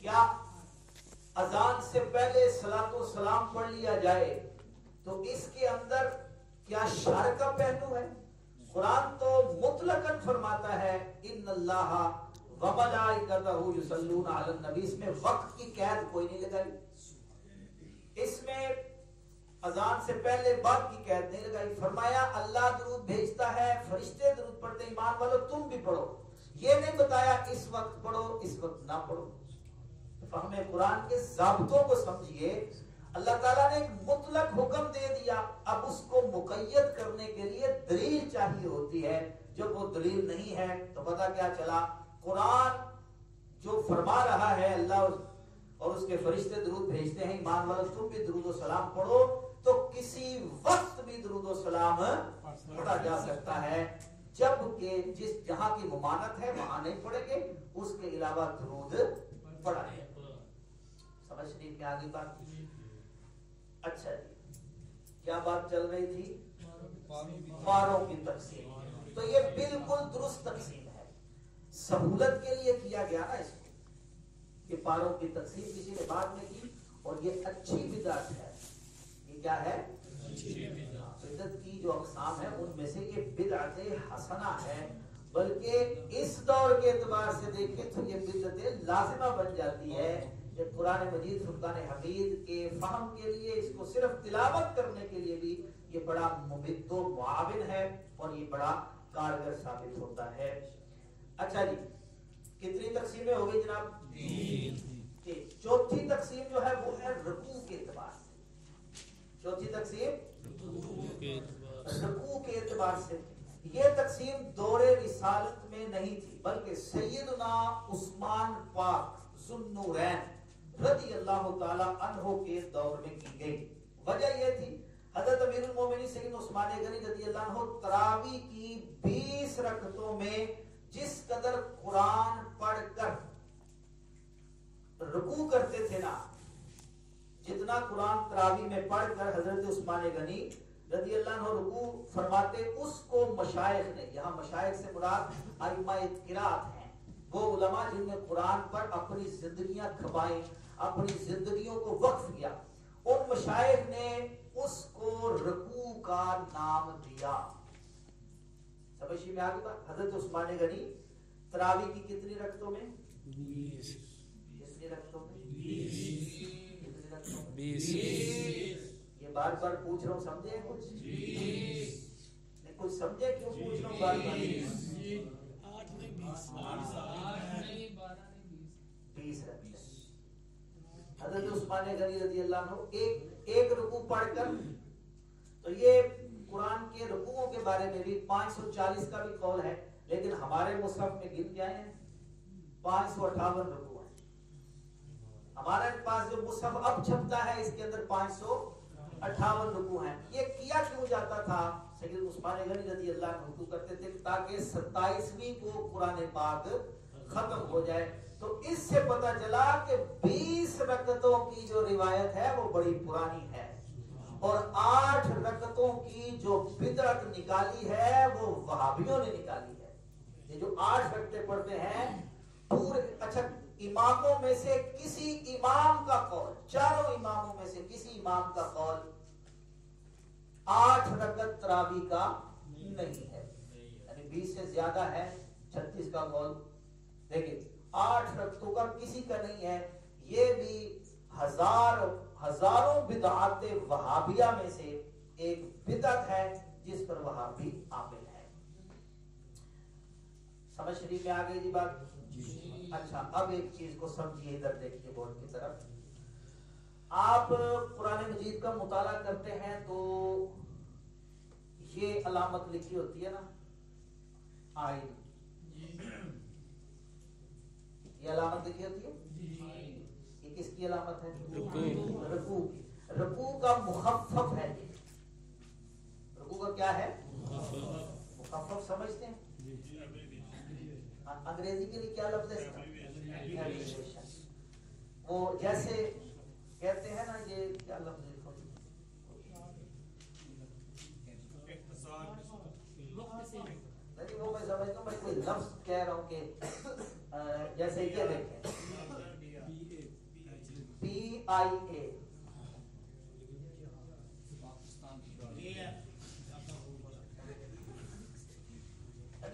کیا اذان سے پہلے صلاۃ و سلام پڑھ لیا جائے تو اس کے اندر کیا شرع کا پہلو ہے؟ قرآن تو مطلقاً فرماتا ہے ان اللہ وملائکتہ یصلون علی النبی، اس میں وقت کی قید کوئی نہیں لگائی، اس میں اذان سے پہلے بعد کی قید نہیں لگائی۔ فرمایا اللہ درود بھیجتا ہے، فرشتے درود پڑھتے، ایمان والو تم بھی پڑھو، یہ نہیں بتایا اس وقت پڑھو اس وقت نہ پڑھو۔ فہم قرآن کے ضابطوں کو سمجھیے، اللہ تعالیٰ نے ایک مطلق حکم دے دیا، اب اس کو مقید کرنے کے لیے دلیل چاہیے ہوتی ہے، جب وہ دلیل نہیں ہے تو پتہ کیا چلا، قرآن جو فرما رہا ہے اللہ اور اس کے فرشتے درود بھیجتے ہیں، ایمان والو تم بھی درود و سلام پڑھو، تو کسی وقت بھی درود و سلام پڑھا جا سکتا ہے، جبکہ جس جہاں کی ممانعت ہے وہاں نہیں پڑھیں گے، اس کے علاوہ درود پڑھا ہے۔ سمجھ نہیں کہ آگے بات؟ اچھا جی، کیا بات چل رہی تھی؟ پاروں کی تقسیم، تو یہ بالکل درست تقسیم ہے، سہولت کے لیے کیا گیا نا اس کو، کہ پاروں کی تقسیم کسی نے بعد میں کی، اور یہ اچھی بدعت ہے۔ یہ کیا ہے؟ بدعت کی جو اقسام ہے ان میں سے یہ بدعت حسنہ ہے، بلکہ اس دور کے اعتبار سے دیکھیں تو یہ بدعت لازمہ بن جاتی ہے کہ قرآن مجید فرقان حمید کے فہم کے لیے، اس کو صرف تلاوت کرنے کے لیے بھی یہ بڑا مبد و معاون ہے، اور یہ بڑا کارگر ثابت ہوتا ہے۔ اچھا جی، کتنی تقسیمیں ہو گئی جناب؟ چوتھی تقسیم جو ہے وہ ہے رکوع کے اعتبار سے۔ چوتھی تقسیم رکوع کے اعتبار سے، یہ تقسیم دور رسالت میں نہیں تھی، بلکہ سیدنا عثمان پاک ذوالنورین رضی اللہ تعالی عنہ کے دور میں کی گئی۔ وجہ یہ تھی، حضرت امیر المومنین سیدنا عثمان غنی رضی اللہ عنہ تراویح کی 20 رکعتوں میں جس قدر قرآن پڑھ کر رکوع کرتے تھے نا، جتنا قرآن تراویح میں پڑھ کر حضرت عثمان غنی رضی اللہ عنہ رکوع فرماتے، اس کو مشائخ نے، یہاں مشائخ سے مراد ائمہ قرات ہیں، وہ علماء جن نے قرآن پر اپنی زندگیاں کھپائیں، اپنی زندگیوں کو وقف کیا، ان مشائخ نے اس کو رکوع کا نام دیا۔ سمجھیے میں آگے بات، حضرت عثمان غنی تراویح کی کتنی رکعتوں میں؟ 20 رکعتوں میں 20۔ یہ بار بار پوچھ رہا ہوں، سمجھے کچھ؟ نہیں کچھ سمجھے کیوں پوچھ رہا ہوں بار بار؟ 20 رکعتیں حضرت عثمان غنی رضی اللہ عنہ ایک رکوع پڑھ کر، تو یہ قرآن کے رکوعوں کے بارے میں بھی 540 کا بھی قول ہے، لیکن ہمارے مصحف میں گن کے آئے ہیں 558 رکوع ہیں۔ ہمارے پاس جو مصحف اب چھپتا ہے اس کے اندر 558 رکوع ہیں۔ یہ کیا کیوں جاتا تھا؟ سید عثمان غنی رضی اللہ عنہ رکوع کرتے تھے تاکہ 27ویں کو قرآن پاک ختم ہو جائے۔ تو اس سے پتہ چلا کہ 20 رکعتوں کی جو روایت ہے وہ بڑی پرانی ہے، اور 8 رکعتوں کی جو بدعت نکالی ہے وہ وہابیوں نے نکالی ہے۔ یہ جو 8 رکعتیں پڑھتے ہیں پورے، اچھا اماموں میں سے کسی امام کا قول، چاروں اماموں میں سے کسی امام کا قول 8 رکعت تراویح کا نہیں ہے، یعنی 20 سے زیادہ ہے، 36 کا قول، لیکن 8 رکعتوں کا کسی کا نہیں ہے۔ یہ بھی ہزاروں بدعات وہابیہ میں سے ایک بدعت ہے جس پر وہابی عامل ہے۔ سمجھ شریف میں آ گئی جی بات؟ اچھا اب ایک چیز کو سمجھیے، ادھر دیکھیے بورڈ کی طرف. آپ قرآن مجید کا مطالعہ کرتے ہیں تو یہ علامت لکھی ہوتی ہے نا آئین، یہ علامت لکھی ہوتی ہے، یہ کس کی علامت ہے؟ رکوع کی. رکوع کا مخفف ہے یہ. رکوع کا کیا ہے؟ مخفف سمجھتے ہیں؟ انگریزی کے لیے کیا لفظ ہے؟ وہ جیسے کہتے ہیں نا، یہ کیا لفظ ہے؟ نہیں وہ میں سمجھتا ہوں، میں کوئی لفظ کہہ رہا ہوں کہ جیسے یہ دیکھیں PIA،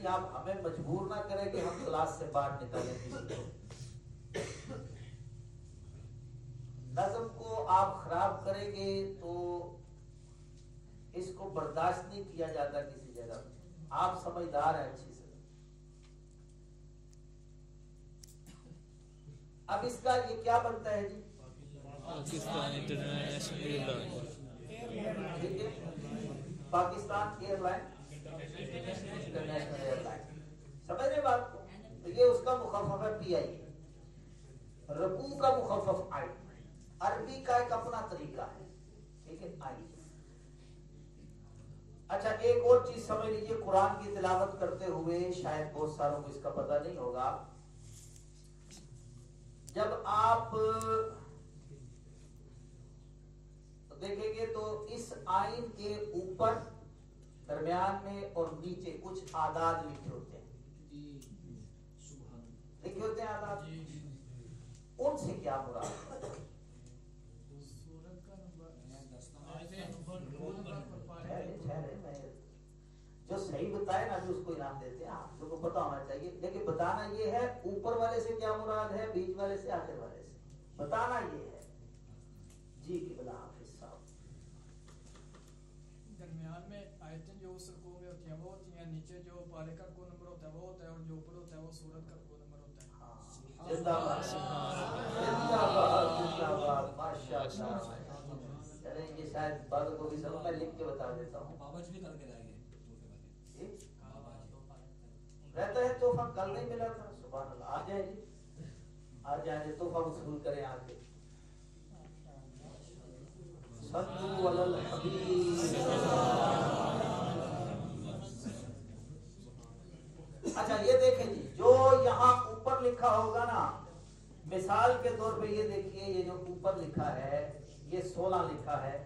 آپ ہمیں مجبور نہ کریں کہ ہم کلاس سے باہر نکلیں. نظم کو آپ خراب کریں گے تو اس کو برداشت نہیں کیا جاتا کسی جگہ. آپ سمجھدار ہیں اچھی سے. اب اس کا یہ کیا بنتا ہے جی؟ Pakistan international Pakistan airline international airline. سمجھ رہے بات کو؟ تو یہ اس کا مخفف ہے PI. رکوع کا مخفف آئی. عربی کا ایک اپنا طریقہ ہے، ٹھیک ہے، آئی. اچھا ایک اور چیز سمجھ لیجیے، قرآن کی تلاوت کرتے ہوئے شاید بہت ساروں کو اس کا پتہ نہیں ہوگا. جب آپ دیکھیں گے تو اس آئین کے اوپر، درمیان میں اور نیچے کچھ اعداد لکھے ہوتے ہیں. لکھے ہوتے ہیں اعداد. ان سے کیا مراد ہے؟ جو صحیح بتائے نا ابھی اس کو انعام دیتے ہیں. آپ لوگوں کو پتا ہونا چاہیے، لیکن بتانا یہ ہے اوپر والے سے کیا مراد ہے، بیچ والے سے، آخر والے سے، بتانا یہ ہے. جی کی بلا حافظ صاحب. درمیان میں آیتیں جو اس رکوع میں ہوتی ہیں وہ ہوتی ہیں، نیچے جو پارے کا رکوع نمبر ہوتا ہے وہ ہوتا ہے، اور جو اوپر ہوتا ہے وہ سورت کا رکوع نمبر ہوتا ہے. ہاں زندہ باد زندہ باد زندہ باد ماشاء اللہ. چلیں یہ شاید بعض کو بھی سمجھ، میں لکھ کے بتا دیتا ہوں. رہتا ہے تحفہ، کل نہیں ملا تھا. سبحان اللہ. آ جائے جی، آ جائیں، تحفہ وصول کریں آ کے. صلو علی الحبیب. اچھا یہ دیکھیں جی، جو یہاں اوپر لکھا ہوگا نا، مثال کے طور پہ یہ دیکھیے، یہ جو اوپر لکھا ہے یہ 16 لکھا ہے،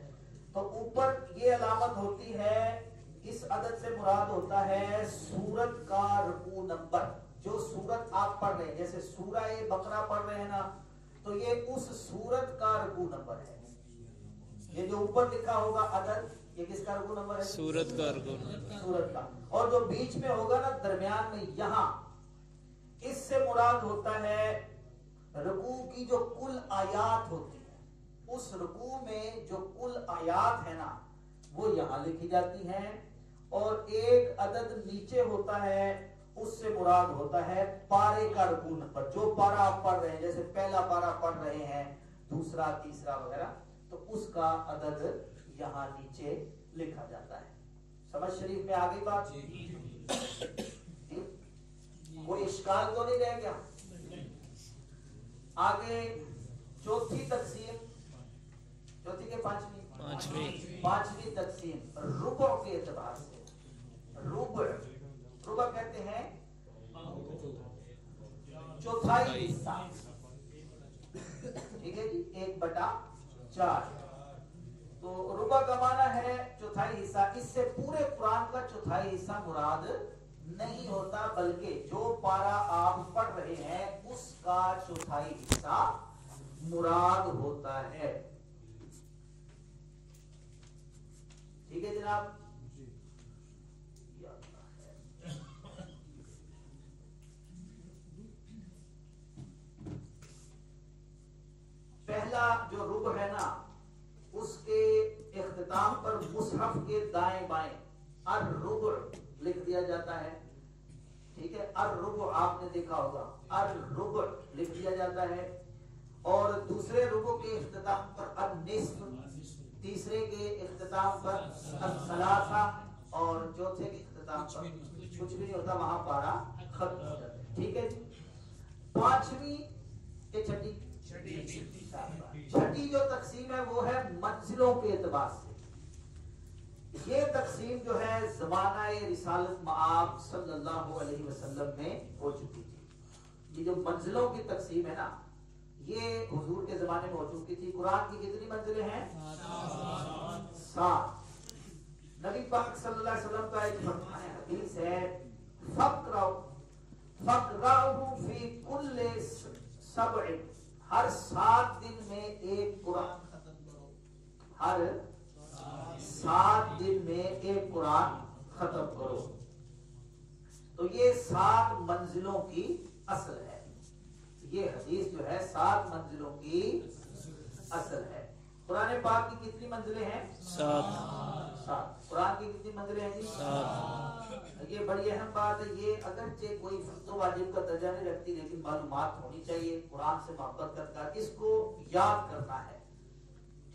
تو اوپر یہ علامت ہوتی ہے. اس عدد سے مراد ہوتا ہے سورت کا رکوع نمبر. جو سورت آپ پڑھ رہے ہیں، جیسے سورہ بقرہ پڑھ رہے ہیں نا، تو یہ اس سورت کا رکوع نمبر ہے. یہ جو اوپر لکھا ہوگا عدد، یہ کس کا رکوع نمبر ہے؟ سورت کا رکوع نمبر، سورت کا. اور جو بیچ میں ہوگا نا درمیان میں، یہاں اس سے مراد ہوتا ہے رکوع کی جو کل آیات ہوتی ہے. اس رکوع میں جو کل آیات ہے نا وہ یہاں لکھی جاتی ہیں. اور ایک عدد نیچے ہوتا ہے، اس سے مراد ہوتا ہے پارے کا رکوع نمبر. جو پارا آپ پڑھ رہے ہیں، جیسے پہلا پارا پڑھ رہے ہیں، دوسرا، تیسرا وغیرہ، تو اس کا عدد یہاں نیچے لکھا جاتا ہے. سمجھ شریف میں آگئی بات؟ کوئی اشکال تو نہیں رہ گیا؟ آگے چوتھی تقسیم، چوتھی کے پانچویں تقسیم ربع کے اعتبار سے. ربع کہتے ہیں چوتھائی حصہ. ٹھیک ہے جی، 1/4. تو ربع کا معنی ہے چوتھائی حصہ. اس سے پورے قرآن کا چوتھائی حصہ مراد نہیں ہوتا، بلکہ جو پارا آپ پڑھ رہے ہیں اس کا چوتھائی حصہ مراد ہوتا ہے. ٹھیک ہے جناب. پہلا جو ربع ہے نا، اس کے اختتام پر مصحف کے دائیں بائیں الربع لکھ دیا جاتا ہے. ٹھیک ٹھیک ہے. الربع آپ نے دیکھا ہوگا, الربع لکھ دیا جاتا ہے, اور دوسرے ربع کے اختتام پر النصف, تیسرے کے اختتام پر الثلاثہ, اور چوتھے کے اختتام پر کچھ بھی نہیں ہوتا, وہاں پارا ختم ہو جاتا ہے. ٹھیک ہے جی. پانچویں چھٹی جو تقسیم ہے وہ ہے منزلوں کے اعتبار سے. یہ تقسیم جو ہے زمانہ رسالت مآب صلی اللہ علیہ وسلم میں ہو چکی تھی. یہ جو منزلوں کی تقسیم ہے نا, یہ حضور کے زمانے میں ہو چکی تھی. قرآن کی کتنی منزلیں ہیں؟ 7. نبی پاک صلی اللہ علیہ وسلم کا ایک فرمان حدیث ہے, فَقْرَأُهُ فِي كُلِّ سَبْعٍ, ہر 7 دن میں ایک قرآن ختم کرو. ہر 7 دن میں ایک قرآن ختم کرو. تو یہ 7 منزلوں کی اصل ہے. یہ حدیث جو ہے 7 منزلوں کی اصل ہے. قرآن پاک کی کتنی منزلیں ہیں؟ 7. قرآن کی کتنی منزلیں ہیں جی؟ 7. یہ بڑی اہم بات ہے. یہ اگرچہ کوئی فرض و واجب کا درجہ نہیں رکھتی, لیکن معلومات ہونی چاہیے. قرآن سے محبت کرتا ہے, اس کو یاد کرنا ہے.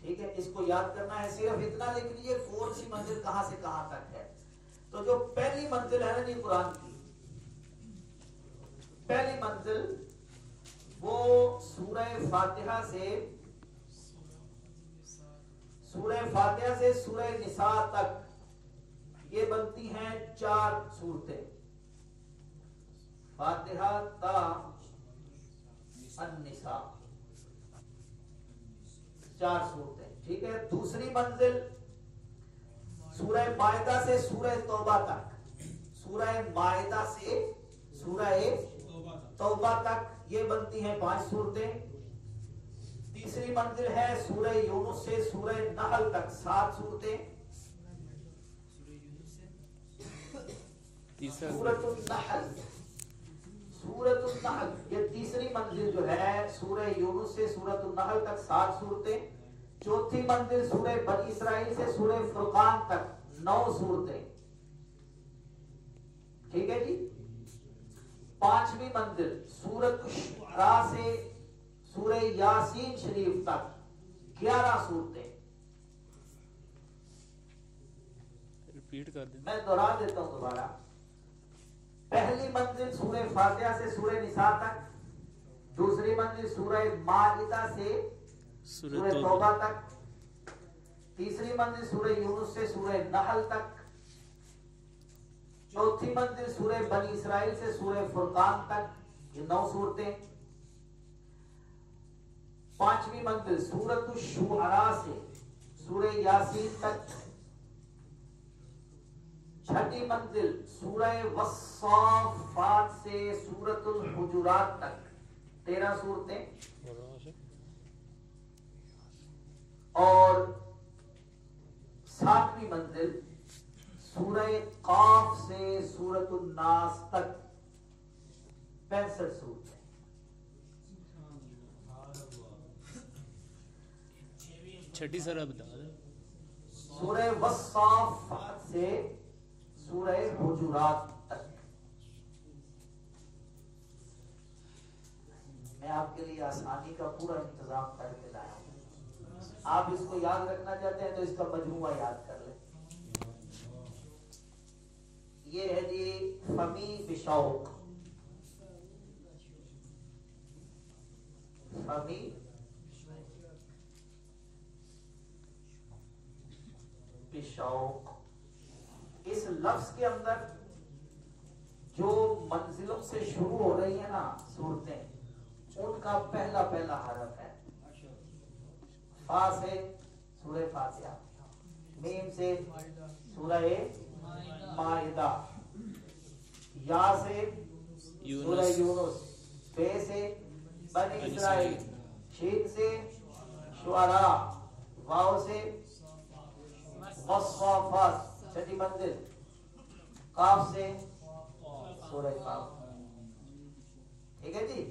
ٹھیک ہے, اس کو یاد کرنا ہے. صرف اتنا لکھ لیجیے کون سی منزل کہاں سے کہاں تک ہے. تو جو پہلی منزل ہے نا جی قرآن کی, پہلی منزل وہ سورہ فاتحہ سے سورہ نساء تک, یہ بنتی ہیں 4 سورتیں. فاتحہ تا النساء, 4 صورتیں. ٹھیک ہے. دوسری منزل سورہ مائدہ سے سورہ توبہ تک, سورہ مائدہ سے سورہ توبہ تک, یہ بنتی ہیں 5 صورتیں. تیسری منزل ہے سورہ یونس سے سورہ نحل تک, 7 صورتیں. سورۃ النحل یہ تیسری منزل جو ہے سورہ یونس سے سورۃ النحل تک, 7 صورتیں. چوتھی منزل سورہ بنی اسرائیل سے سورہ فرقان تک, 9 صورتیں. ٹھیک ہے جی. پانچویں منزل سورۃ الشعراء سے سورہ یاسین شریف تک, 11 صورتیں. ریپیٹ کر دیں, میں دوہرا دیتا ہوں دوبارہ. پہلی منزل سورہ فاتحہ سے سورہ نساء تک, دوسری منزل سورہ مائدہ سے سورہ توبہ تک, تیسری منزل سورہ یونس سے سورہ نحل تک, چوتھی منزل سورہ بنی اسرائیل سے سورہ فرقان تک, یہ 9 صورتیں. پانچویں منزل سورۃ الشعراء سے سورہ یاسین تک. چھٹی منزل سورہ والصافات سے سورۃ الحجرات تک, 13 صورتیں. اور 7ویں منزل سورہ قاف سے سورۃ الناس تک, 65 صورتیں. چھٹی سر اب بتا دیں. سورہ والصافات سے سورہ حجرات تک. میں آپ کے لیے آسانی کا پورا انتظام کر کے لایا ہوں. آپ اس کو یاد رکھنا چاہتے ہیں تو اس کا مجموعہ یاد کر لیں. یہ ہے جی فمی بشوق, فمی بشوق. اس لفظ کے اندر جو منزلوں سے شروع ہو رہی ہیں نا صورتیں, ان کا پہلا حرف ہے. فا سے سورہ فاتحہ, میم سے سورہ مائدہ, یا سے سورہ یونس, بے سے بنی اسرائیل, شین سے شعراء, واو سے والصافات, چھٹی منزل قاف سے سورہ قاف. ٹھیک ہے جی.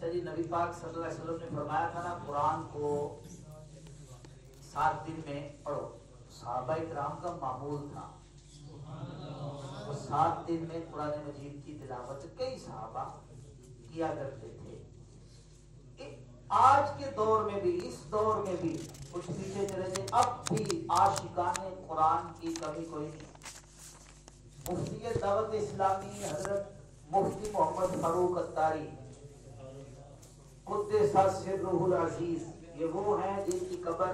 اچھا جی، نبی پاک صلی اللہ علیہ وسلم نے فرمایا تھا نا قرآن کو 7 دن میں پڑھو. صحابہ کرام کا معمول تھا 7 دن میں قرآن مجید کی تلاوت کئی صحابہ کیا کرتے تھے. آج کے دور میں بھی، اس دور میں بھی کچھ پیچھے چلے جائیں، اب بھی عاشقان قرآن کی کمی کوئی نہیں. مفتی دعوت اسلامی حضرت مفتی محمد فاروق اتاری قدس سرہ العزیز، یہ وہ ہیں جن کی قبر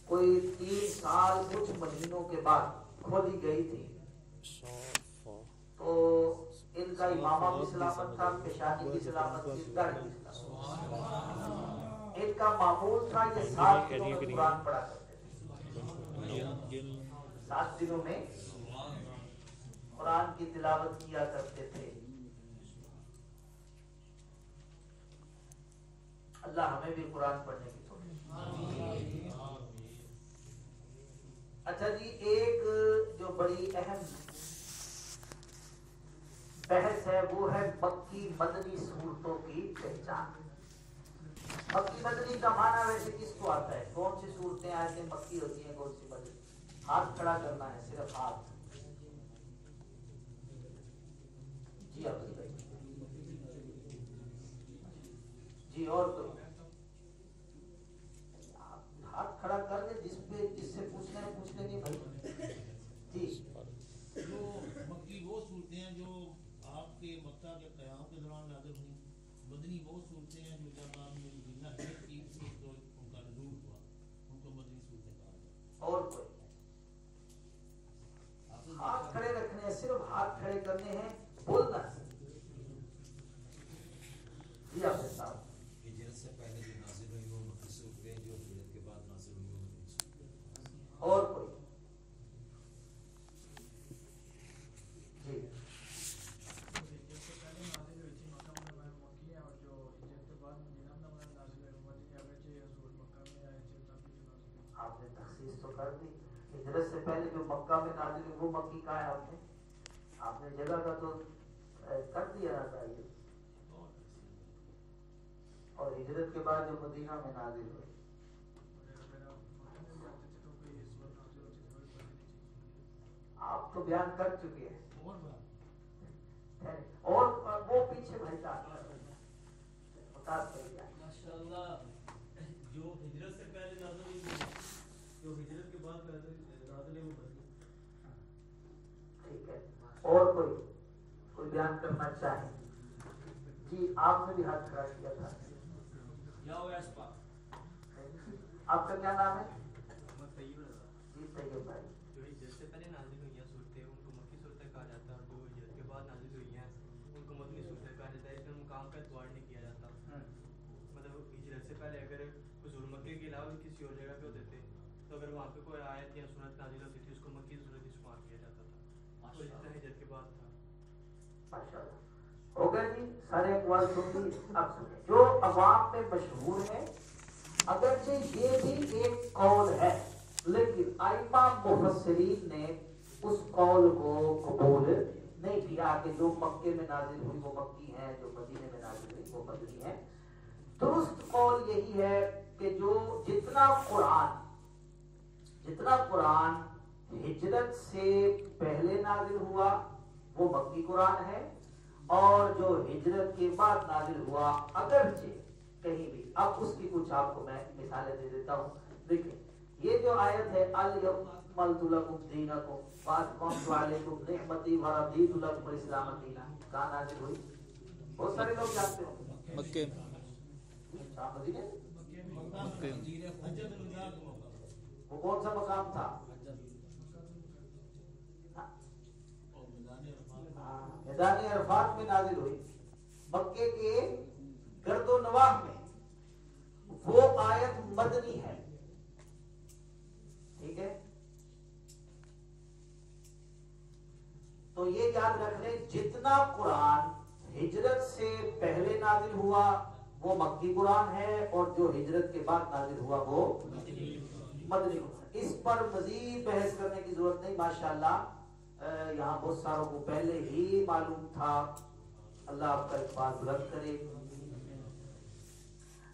کوئی 3 سال کچھ مہینوں کے بعد کھودی گئی تھی. تو ان کا امامہ بھی سلامت تھا، پیشانی بھی سلامت تھی، در بھی سلامت. ان کا معمول تھا یہ 7 دنوں میں قرآن پڑھا کرتے تھے. 7 دنوں میں قرآن کی تلاوت کیا کرتے تھے. اللہ ہمیں بھی قرآن پڑھنے کی توفیق. اچھا جی، ایک جو بڑی اہم بحث ہے وہ ہے مکی مدنی صورتوں کی پہچان. مکی مدنی کا معنی ویسے کس کو آتا ہے؟ کون سی صورتیں آیتیں مکی ہوتی ہیں، کون سی مدنی؟ ہاتھ کھڑا کرنا ہے، صرف ہاتھ. جی آپ جی، اور کوئی ہاتھ کھڑا کر دے، جس سے پوچھنا ہے پوچھ لیں گے بھائی. جی، جو مکی وہ صورتیں ہیں جو آپ کے مکہ کے قیام کے دوران نازل ہوئی. مدنی وہ صورتیں ہیں جو جب آپ نے مدینہ ہجرت کی اس وقت ان کا نزول ہوا، ان کو مدنی صورتیں کہا جاتا ہے. اور کوئی ہاتھ کھڑے رکھنے ہیں، صرف ہاتھ کھڑے کرنے ہیں، بولنا ہے. جی آپ صاحب، ہجرت سے پہلے جو نازل ہوئی وہ مکی صورتیں، جو ہجرت کے بعد نازل ہوئی وہ مدنی صورتیں. اور کوئی؟ جی، جب سے پہلے نازل ہوئی تھی مکہ میں مکی ہے، اور جو ہجرت کے بعد مدینہ میں نازل ہوئی مدنی، اگرچہ یہ حضور مکہ میں آئے تھے تب بھی جو نازل ہوئی. آپ نے تخصیص تو کر دی. ہجرت سے پہلے جو مکہ میں نازل ہوئی وہ مکی کا ہے. آپ نے جگہ کا تو کر دیا نا چاہیے. اور ہجرت کے بعد جو مدینہ میں نازل ہوئی، آپ تو بیان کر چکے ہیں. اور وہ پیچھے بھیجا ماشاءاللہ. جو ہجرت سے پہلے نازل ہوئی، جو ہجرت کے بعد نازل ہوئی وہ ٹھیک ہے. اور کوئی بیان کرنا چاہے؟ جی، آپ نے بھی ہاتھ کھڑا کیا تھا. آپ کا کیا نام ہے؟ جی طیب بھائی. جو ہجرت سے پہلے نازل ہوئی ہیں صورتیں ان کو مکی صورتیں کہا جاتا ہے، اور جو ہجرت کے بعد نازل ہوئی ہیں ان کو مدنی صورتیں کہا جاتا ہے. اس میں مقام کا اعتبار نہیں کیا جاتا. مطلب ہجرت سے پہلے اگر حضور مکے کے علاوہ کسی اور جگہ پہ ہوتے تھے تو اگر وہاں پہ کوئی آیت یا سنت نازل ہوتی تھی اس کو مکی صورت ہی شمار کیا جاتا تھا. تو جتنا ہجرت کے بعد تھا. ماشاءاللہ. ہو گیا جی، سارے اقوال سن لی. اب سنیں جو عوام میں مشہور ہے، اگرچہ یہ بھی ایک قول ہے لیکن ائمہ مفسرین نے اس قول کو قبول نہیں کیا کہ جو مکے میں نازل ہوئی وہ مکی ہیں، جو مدینے میں نازل ہوئی وہ مدنی ہیں. درست قول یہی ہے کہ جو جتنا قرآن ہجرت سے پہلے نازل ہوا وہ مکی قرآن ہے، اور جو ہجرت کے بعد نازل ہوا اگرچہ کہیں بھی، اب اس کی کچھ آپ کو میں مثالیں دے دیتا ہوں. دیکھیں یہ جو آیت ہے الیوم اکملت لکم دینکم واتممت علیکم نعمتی ورضیت لکم الاسلام دینا، کہاں نازل ہوئی؟ بہت سارے لوگ جانتے ہوں گے. مکے. مدینے. حجۃ الوداع کا موقع. وہ کون سا مقام تھا؟ میدان عرفات میں نازل ہوئی. مکے کے گرد و نواح میں وہ آیت مدنی ہے. ٹھیک ہے، تو یہ یاد رکھ لیں جتنا قرآن ہجرت سے پہلے نازل ہوا وہ مکی قرآن ہے، اور جو ہجرت کے بعد نازل ہوا وہ مدنی قرآن. اس پر مزید بحث کرنے کی ضرورت نہیں. ماشاءاللہ یہاں بہت ساروں کو پہلے ہی معلوم تھا. اللہ آپ کا اقبال بلند کرے.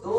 2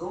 2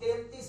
33